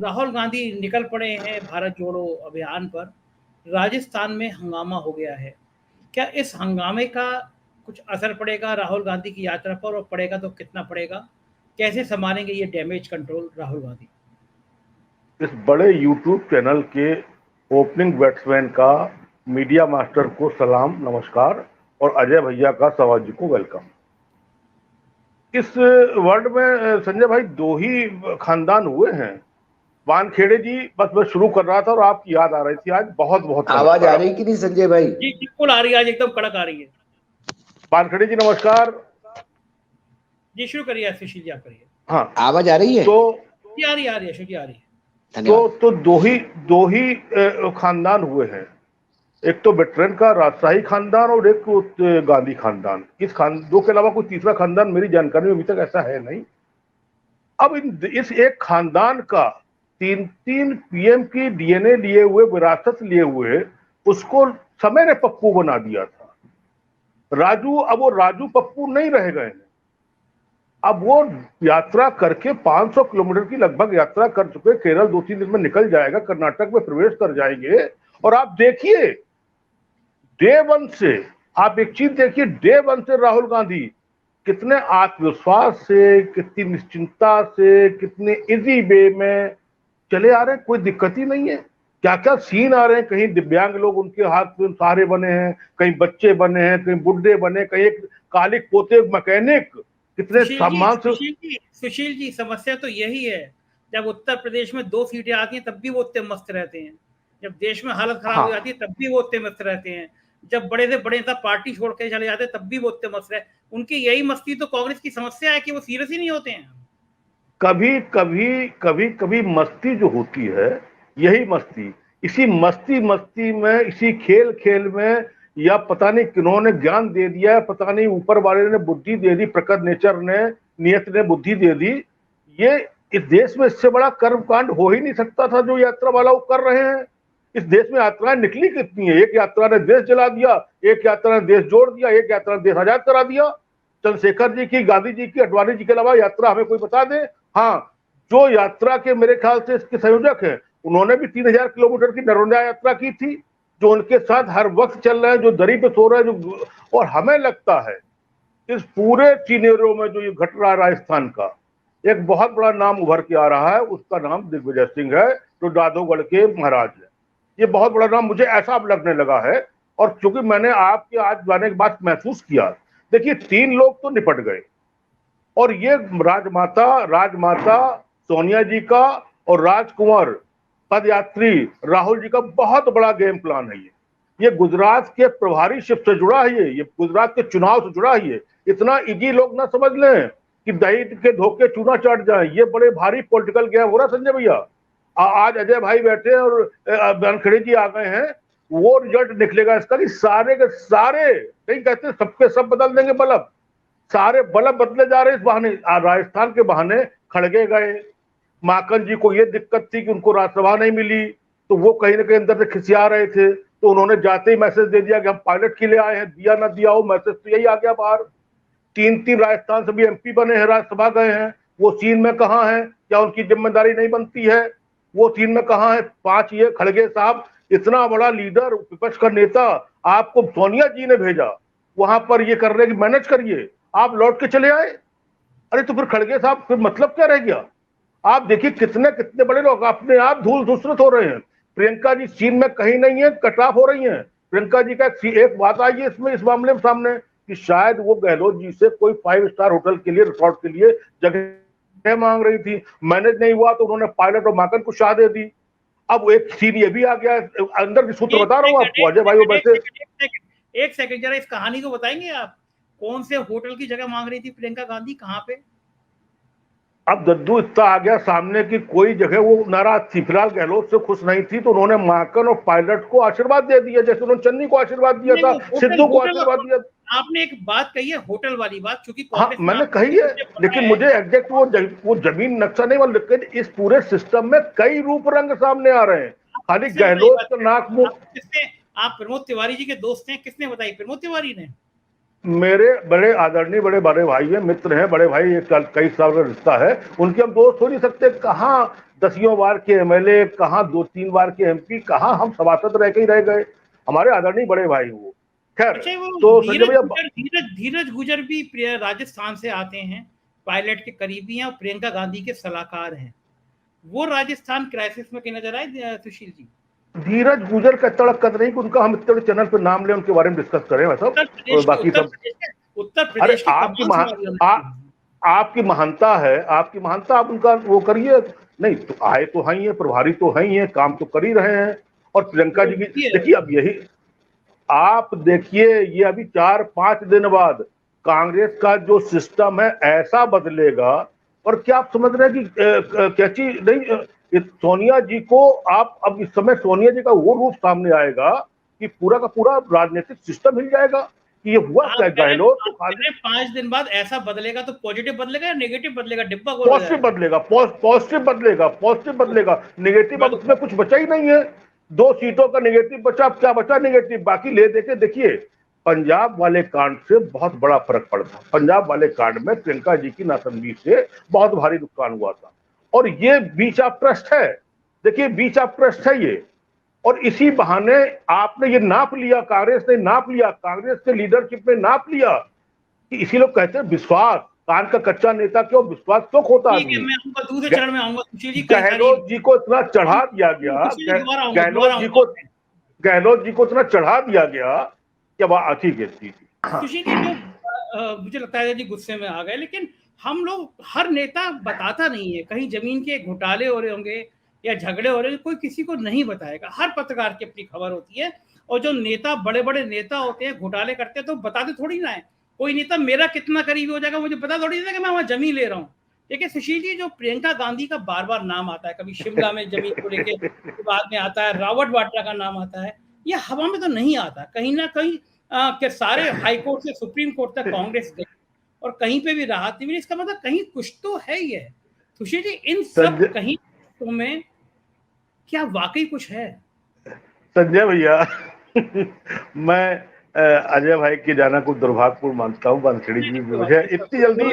राहुल गांधी निकल पड़े हैं भारत जोड़ो अभियान पर। राजस्थान में हंगामा हो गया है। क्या इस हंगामे का कुछ असर पड़ेगा राहुल गांधी की यात्रा पर, और पड़ेगा तो कितना पड़ेगा? कैसे संभालेंगे ये डैमेज कंट्रोल राहुल गांधी? इस बड़े यूट्यूब चैनल के ओपनिंग बैट्समैन का मीडिया मास्टर को सलाम नमस्कार और अजय भैया का सवाल जी को वेलकम। इस वर्ल्ड में संजय भाई दो ही खानदान हुए हैं। वानखेड़े जी, बस मैं शुरू कर रहा था और आपकी याद आ रही थी। आज बहुत बहुत आवाज आ रही कि नहीं संजय भाई? जी बिल्कुल आ रही है, आज एकदम कड़क आ रही है। वानखेड़े जी नमस्कार। जी शुरू करिए सुशील जी, आप करिए। हाँ, आवाज आ रही है? तो आ रही है अशोक जी, आ रही है। तो दो ही खानदान हुए हैं। एक तो वेटरन का राजशाही खानदान और एक गांधी खानदान। इस दो के अलावा कोई तीसरा खानदान मेरी जानकारी में अभी तक ऐसा है नहीं। अब इस एक खानदान का तीन पीएम की डीएनए लिए हुए, विरासत लिए हुए, उसको समय ने पप्पू बना दिया था। राजू, अब वो राजू पप्पू नहीं रह गए हैं। अब वो यात्रा करके 500 किलोमीटर की लगभग यात्रा कर चुके। केरल 2-3 दिन में निकल जाएगा, कर्नाटक में प्रवेश कर जाएंगे। और आप देखिए डे वन से, आप एक चीज देखिए, डे वन से राहुल गांधी कितने आत्मविश्वास से, कितनी निश्चिंतता से, कितने इजी वे में चले आ रहे हैं। कोई दिक्कत ही नहीं है। क्या क्या सीन आ रहे हैं। कहीं दिव्यांग लोग उनके हाथ में सहारे बने हैं, कहीं बच्चे बने हैं, कहीं बुढ़े बने, कहीं एक कालिक पोते मैकेनिक। कितने सम्मान से। सुशील जी समस्या तो यही है, जब उत्तर प्रदेश में 2 सीटें आती हैं तब भी वो उतने मस्त रहते हैं। जब देश में हालत खराब हो जाती है तब भी वो उतने मस्त रहते हैं। जब बड़े से बड़े नेता पार्टी छोड़ के चले जाते हैं तब भी वो उतने मस्त रहे। उनकी यही मस्ती तो कांग्रेस की समस्या है कि वो सीरियस ही नहीं होते हैं। कभी मस्ती जो होती है, यही मस्ती, इसी मस्ती में, इसी खेल में, या पता नहीं किन्होंने ज्ञान दे दिया, पता नहीं ऊपर वाले ने बुद्धि दे दी, प्रकट नेचर ने, नियत ने बुद्धि दे दी। ये इस देश में इससे बड़ा कर्मकांड हो ही नहीं सकता था जो यात्रा वाला वो कर रहे हैं। इस देश में यात्राएं निकली कितनी है। एक यात्रा ने देश जला दिया, एक यात्रा ने देश जोड़ दिया, एक यात्रा ने देश आजाद करा दिया। चंद्रशेखर जी की, गांधी जी की, अडवाणी जी के अलावा यात्रा हमें कोई बता दे। हाँ, जो यात्रा के मेरे ख्याल से इसके संयोजक हैं, उन्होंने भी 3000 किलोमीटर की नर्मदा यात्रा की थी, जो उनके साथ हर वक्त चल रहे हैं, जो दरी पे सो रहे हैं, जो। और हमें लगता है इस पूरे सिनेरियो में जो ये घट रहा है राजस्थान का, एक बहुत बड़ा नाम उभर के आ रहा है। उसका नाम दिग्विजय सिंह है, जो दादोगढ़ के महाराज है। ये बहुत बड़ा नाम मुझे ऐसा अब लगने लगा है। और क्योंकि मैंने आपके आज जाने के बाद महसूस किया, देखिए 3 लोग तो निपट गए, और ये राजमाता सोनिया जी का और राजकुमार पदयात्री राहुल जी का बहुत बड़ा गेम प्लान है। ये गुजरात के प्रभारी शिप से जुड़ा है, ये गुजरात के चुनाव से जुड़ा है। इतना इजी लोग ना समझ लें कि दही के धोखे चूना चाट जाए। ये बड़े भारी पॉलिटिकल गेम हो रहा संजय भैया। आज अजय भाई बैठे और वानखेड़े जी आ गए हैं। वो रिजल्ट निकलेगा इसका कि सारे के सारे, कहीं कहते हैं सबके सब बदल देंगे बल्ब। सारे बल्ब बदले जा रहे इस बहाने। राजस्थान के बहाने खड़गे गए। माकन जी को ये दिक्कत थी कि उनको राज्यसभा नहीं मिली, तो वो कहीं ना कहीं अंदर से खिसिया रहे थे। तो उन्होंने जाते ही मैसेज दे दिया कि हम पायलट के लिए आए हैं। दिया ना दिया हो, मैसेज तो यही आ गया बाहर। 3 राजस्थान से भी एमपी बने हैं, राज्यसभा गए हैं। वो सीन में कहाँ है? क्या उनकी जिम्मेदारी नहीं बनती है? वो सीन में कहाँ है? 5 ये खड़गे साहब, इतना बड़ा लीडर, विपक्ष का नेता, आपको सोनिया जी ने भेजा वहां पर ये करने की, मैनेज करिए, आप लौट के चले आए। अरे तो फिर खड़गे साहब, फिर मतलब क्या रह गया? आप देखिए कितने बड़े लोग अपने आप धूल धूसरित हो रहे हैं। प्रियंका जी सीन में कहीं नहीं है, कट ऑफ हो रही हैं। प्रियंका जी का एक बात आई है इसमें, इस मामले में सामने, कि शायद वो गहलोत जी से कोई 5 स्टार होटल के लिए, रिसोर्ट के लिए जगह मांग रही थी। मैनेज नहीं हुआ तो उन्होंने पायलट और माकन को शाह दे दी। अब एक सीन ये भी आ गया, अंदर की सूत्र बता रहा हूँ आपको अजय भाई। वैसे एक सेकंड जरा इस कहानी को बताएंगे आप, कौन से होटल की जगह मांग रही थी प्रियंका गांधी, कहाँ पे? अब दद्दू इतना आ गया सामने की कोई जगह वो नाराज थी, फिलहाल गहलोत से खुश नहीं थी, तो उन्होंने माकन और पायलट को आशीर्वाद दे दिया, जैसे उन्होंने चन्नी को आशीर्वाद दिया था, सिद्धू को आशीर्वाद दिया। आपने एक बात कही है होटल वाली बात, क्योंकि हाँ मैंने कही है, लेकिन मुझे एग्जैक्ट वो जमीन नक्शा नहीं मालूम। लेकिन इस पूरे सिस्टम में कई रूप रंग सामने आ रहे हैं। खाली गहलोत का नाक मुंह। आप प्रमोद तिवारी जी के दोस्त हैं, किसने बताई? प्रमोद तिवारी ने? मेरे बड़े आदरणीय बड़े भाई हैं, मित्र हैं, बड़े भाई, एक कई साल का रिश्ता है, उनके हम दोस्त हो नहीं सकते? कहाँ 10 बार के एमएलए, कहाँ 2-3 बार के एमपी, कहाँ हम सभासद रह के ही रह गए? हमारे आदरणीय बड़े भाई वो। खैर, अच्छा, वो तो संजय भैया, धीरज गुजर भी राजस्थान से आते हैं, पायलट के करीबी हैं और प्रियंका गांधी के सलाहकार हैं। वो राजस्थान क्राइसिस में नजर आए सुशील जी? धीरज गुजर का तड़क कद नहीं कि उनका हम इतने चैनल पे नाम ले, उनके बारे में डिस्कस करें सब, बाकी सब। उत्तर प्रदेश अरे आपकी महानता है, आपकी महानता, आप उनका वो करिए। नहीं तो आए तो हैं ही, प्रभारी तो हैं ही है, काम तो कर ही रहे हैं। और प्रियंका जी की देखिए, अब यही आप देखिए, ये अभी 4-5 दिन बाद कांग्रेस का जो सिस्टम है ऐसा बदलेगा। और क्या आप समझ रहे हैं कि क्या चीज नहीं, सोनिया जी को आप, अब इस समय सोनिया जी का वो रूप सामने आएगा कि पूरा का पूरा राजनीतिक सिस्टम हिल जाएगा कि ये हुआ क्या। गहलोत तो खाली 5 दिन बाद ऐसा बदलेगा तो पॉजिटिव बदलेगा या नेगेटिव बदलेगा? डिब्बा पॉजिटिव बदलेगा, पॉजिटिव बदलेगा, पॉजिटिव बदलेगा। नेगेटिव अब उसमें कुछ बचा ही नहीं है। 2 सीटों का नेगेटिव बचा, अब क्या बचा नेगेटिव? बाकी ले देके देखिए, पंजाब वाले कांड से बहुत बड़ा फर्क पड़ता। पंजाब वाले कांड में प्रियंका जी की नासमझी से बहुत भारी नुकसान हुआ था। और ये बीच ऑफ ट्रस्ट है, देखिए बीच ऑफ ट्रस्ट है ये। और इसी बहाने आपने ये नाप लिया, कांग्रेस ने नाप लिया, कांग्रेस के लीडरशिप ने नाप लिया कि इसी लोग कहते हैं विश्वास, कान का कच्चा नेता क्यों, विश्वास क्यों खोता आदमी। मैं आऊंगा दूसरे चरण में आऊंगा सुशील जी। गहलोत जी को इतना चढ़ा दिया गया, गहलोत जी को इतना चढ़ा दिया गया कि अब ठीक है। सुशील जी, जो मुझे लगता है जी गुस्से में आ गए, लेकिन हम लोग, हर नेता बताता नहीं है। कहीं जमीन के घोटाले हो रहे होंगे या झगड़े हो रहे हैं, कोई किसी को नहीं बताएगा। हर पत्रकार की अपनी खबर होती है। और जो नेता, बड़े बड़े नेता होते हैं, घोटाले करते हैं, तो बताते थोड़ी ना है। कोई नेता मेरा कितना करीबी हो जाएगा मुझे पता थोड़ी ना कि मैं वहां जमीन ले रहा हूँ। देखिए सुशील जी, जो प्रियंका गांधी का बार बार नाम आता है, कभी शिमला में जमीन को लेकर, बाद में आता है रॉबर्ट वाड्रा का नाम आता है, ये हवा में तो नहीं आता। कहीं ना कहीं के सारे हाई कोर्ट से सुप्रीम कोर्ट तक कांग्रेस गई और कहीं पे भी राहत नहीं मिली। इसका मतलब कहीं कुछ तो है ही है। सुशील जी, इन सब कहीं तो में क्या वाकई कुछ है? संजय भैया, मैं अजय भाई के जाना को दुर्भाग्यपूर्ण मानता हूँ। बांसुड़ी जी मुझे इतनी जल्दी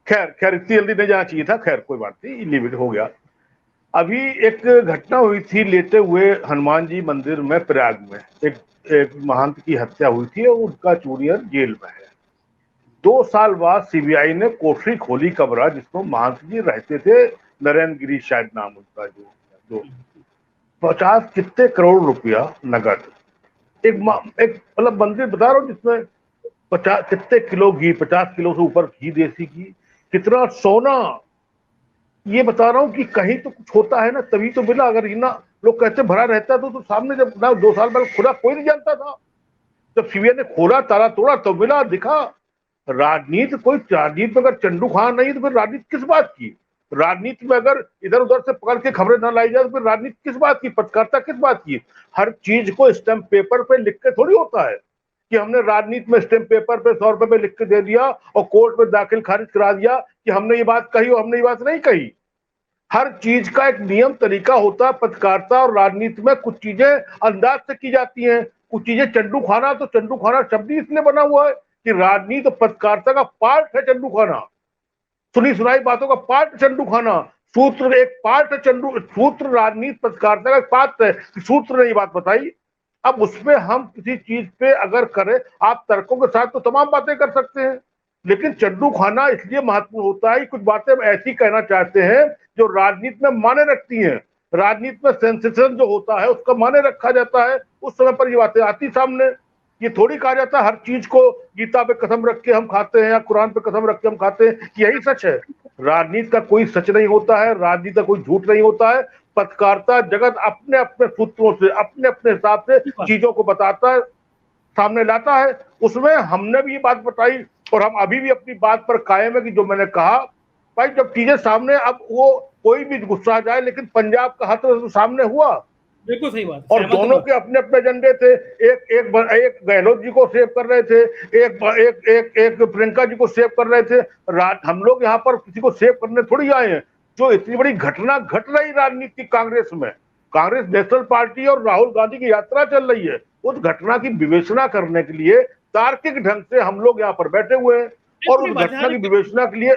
खैर इतनी जल्दी नहीं जाना चाहिए था। खैर कोई बात नहीं, लिमिट हो गया। अभी एक घटना हुई थी, लेटे हुए हनुमान जी मंदिर में प्रयाग में एक महंत की हत्या हुई थी और उनका जूनियर जेल में है। 2 साल बाद सीबीआई ने कोठरी खोली, कमरा जिसको महंत जी रहते थे, नरेंद्र गिरी शायद नाम उनका, जो 50 कितने करोड़ रुपया नगद, एक मतलब मंदिर बता रहा हूँ जिसमें 50 कितने किलो घी, 50 किलो से ऊपर घी, देसी घी, कितना सोना। ये बता रहा हूँ कि कहीं तो कुछ होता है ना, तभी तो मिला। अगर इना लोग कहते भरा रहता तो सामने जब ना 2 साल पहले खुला, कोई नहीं जानता था। जब सीबीआई ने खोला, ताला तोड़ा, तो मिला, दिखा। राजनीति में अगर चंडू खान नहीं तो फिर राजनीति किस बात की? राजनीति में अगर इधर उधर से पकड़ के खबरें ना लाई जाए तो फिर राजनीति किस बात की, पत्रकारिता किस बात की? हर चीज को स्टैंप पेपर पे लिख के थोड़ी होता है कि हमने राजनीति में स्टैंप पेपर पे 100 रुपए पे लिख के दे दिया और कोर्ट में दाखिल खारिज करा दिया कि हमने ये बात कही और हमने ये बात नहीं कही। हर चीज का एक नियम तरीका होता है। पत्रकारिता और राजनीति में कुछ चीजें अंदाज से की जाती हैं, कुछ चीजें चंडू खाना, तो चंडू खाना शब्द ही इसलिए बना हुआ है कि राजनीति और पत्रकारिता का पार्ट है चंडू खाना। सुनी सुनाई बातों का पार्ट चंडू खाना, सूत्र एक पार्ट है। सूत्र राजनीति पत्रकारिता का एक पार्ट है। सूत्र ने ये बात बताई, अब उसमें हम किसी चीज पे अगर करें, आप तर्कों के साथ तो तमाम बातें कर सकते हैं, लेकिन चंडू खाना इसलिए महत्वपूर्ण होता है, कुछ बातें हम ऐसी कहना चाहते हैं जो राजनीति में माने रखती हैं। राजनीति में सेंसेशन जो होता है उसका माने रखा जाता है, उस समय पर ये बातें आती सामने। ये थोड़ी कहा जाता है हर चीज को गीता पे कसम रख के हम खाते हैं या कुरान पे कसम रख के हम खाते हैं, यही सच है। राजनीति का कोई सच नहीं होता है, राजनीति का कोई झूठ नहीं होता है। पत्रकारिता जगत अपने अपने सूत्रों से, अपने अपने हिसाब से चीजों को बताता है, सामने लाता है। उसमें हमने भी ये बात बताई और हम अभी भी अपनी बात पर कायम है कि जो मैंने कहा, भाई जब चीजें सामने, अब वो कोई भी गुस्सा जाए, लेकिन पंजाब का हाथ तो सामने हुआ। बिल्कुल सही बात। और दोनों के अपने अपने एजेंडे थे। एक गहलोत जी को सेव कर रहे थे, एक प्रियंका जी को सेव कर रहे थे। हम लोग यहाँ पर किसी को सेव करने थोड़ी आए हैं। जो इतनी बड़ी घटना घट रही राजनीति कांग्रेस में, कांग्रेस नेशनल पार्टी और राहुल गांधी की यात्रा चल रही है, उस घटना की विवेचना करने के लिए तार्किक ढंग से हम लोग यहाँ पर बैठे हुए हैं और उस घटना की विवेचना के लिए